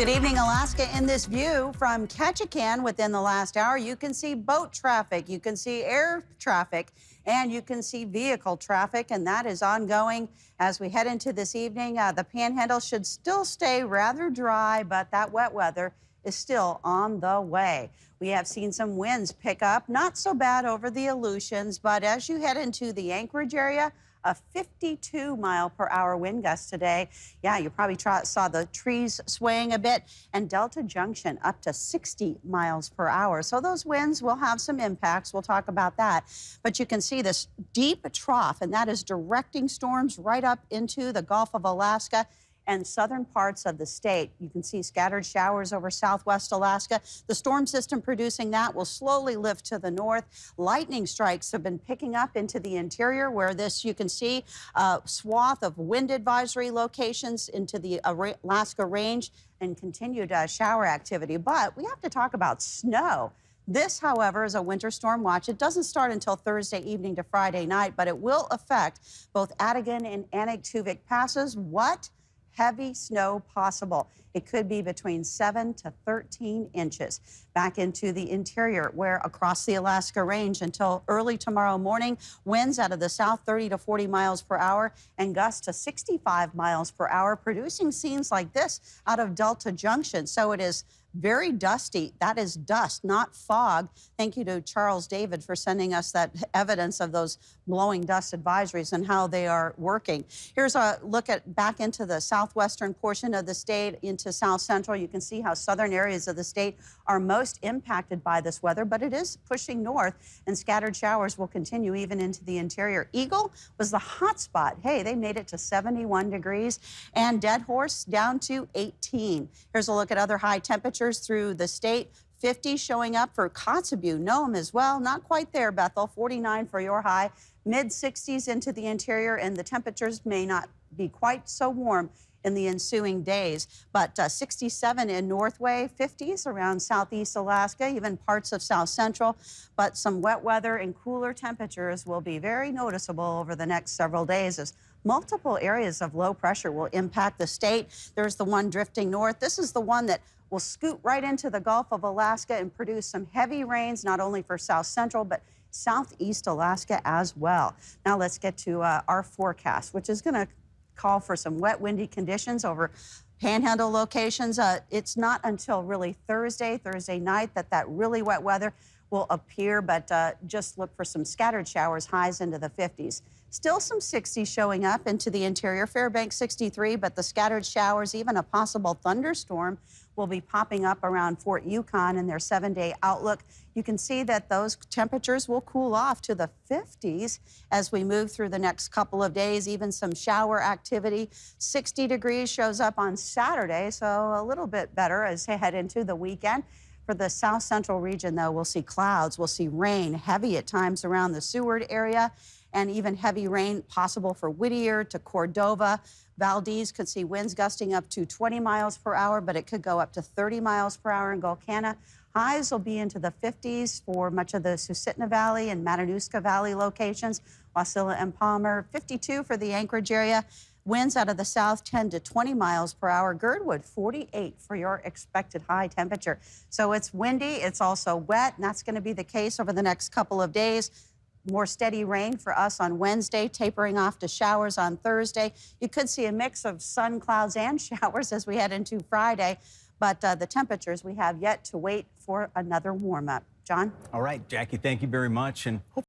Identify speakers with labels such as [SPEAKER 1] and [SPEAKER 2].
[SPEAKER 1] Good evening, Alaska. In this view from Ketchikan within the last hour, you can see boat traffic, you can see air traffic, and you can see vehicle traffic, and that is ongoing as we head into this evening. The Panhandle should still stay rather dry, but that wet weather is still on the way. We have seen some winds pick up, not so bad over the Aleutians, but as you head into the Anchorage area, a 52-mile-per-hour wind gust today. Yeah, you probably saw the trees swaying a bit, and Delta Junction up to 60 miles per hour. So those winds will have some impacts. We'll talk about that. But you can see this deep trough, and that is directing storms right up into the Gulf of Alaska and southern parts of the state. You can see scattered showers over southwest Alaska. The storm system producing that will slowly lift to the north. Lightning strikes have been picking up into the interior, where this you can see a swath of wind advisory locations into the Alaska Range and continued shower activity. But we have to talk about snow. This, however, is a winter storm watch. It doesn't start until Thursday evening to Friday night, but it will affect both Adigan and Anaktuvuk passes. What? Heavy snow possible. It could be between 7 to 13 inches. Back into the interior, where across the Alaska Range until early tomorrow morning, winds out of the south 30 to 40 miles per hour and gusts to 65 miles per hour, producing scenes like this out of Delta Junction. So it is very dusty. That is dust, not fog. Thank you to Charles David for sending us that evidence of those blowing dust advisories and how they are working. Here's a look at back into the southwestern portion of the state into south central. You can see how southern areas of the state are most impacted by this weather, but it is pushing north, and scattered showers will continue even into the interior. Eagle was the hot spot. Hey, they made it to 71 degrees, and Dead Horse down to 18. Here's a look at other high temperatures through the state. 50 showing up for Kotzebue, Nome as well. Not quite there, Bethel. 49 for your high. Mid-60s into the interior, and the temperatures may not be quite so warm in the ensuing days. But 67 in Northway, 50s around southeast Alaska, even parts of south central. But some wet weather and cooler temperatures will be very noticeable over the next several days as multiple areas of low pressure will impact the state. There's the one drifting north. This is the one that will scoot right into the Gulf of Alaska and produce some heavy rains, not only for south central, but southeast Alaska as well. Now let's get to our forecast, which is going to call for some wet, windy conditions over Panhandle locations. It's not until really Thursday night that really wet weather will appear, but just look for some scattered showers, highs into the 50s. Still some 60s showing up into the interior. Fairbanks 63, but the scattered showers, even a possible thunderstorm, will be popping up around Fort Yukon in their 7-day outlook. You can see that those temperatures will cool off to the 50s as we move through the next couple of days, even some shower activity. 60 degrees shows up on Saturday, so a little bit better as we head into the weekend. For the south central region, though, we'll see clouds, we'll see rain, heavy at times around the Seward area, and even heavy rain possible for Whittier to Cordova. Valdez could see winds gusting up to 20 miles per hour, but it could go up to 30 miles per hour in Golconda. Highs will be into the 50s for much of the Susitna Valley and Matanuska Valley locations. Wasilla and Palmer, 52 for the Anchorage area. Winds out of the south 10 to 20 miles per hour. Girdwood 48 for your expected high temperature. So it's windy, it's also wet, and that's going to be the case over the next couple of days. More steady rain for us on Wednesday, tapering off to showers on Thursday. You could see a mix of sun, clouds, and showers as we head into Friday. But the temperatures, we have yet to wait for another warm-up. John?
[SPEAKER 2] All right, Jackie, thank you very much. And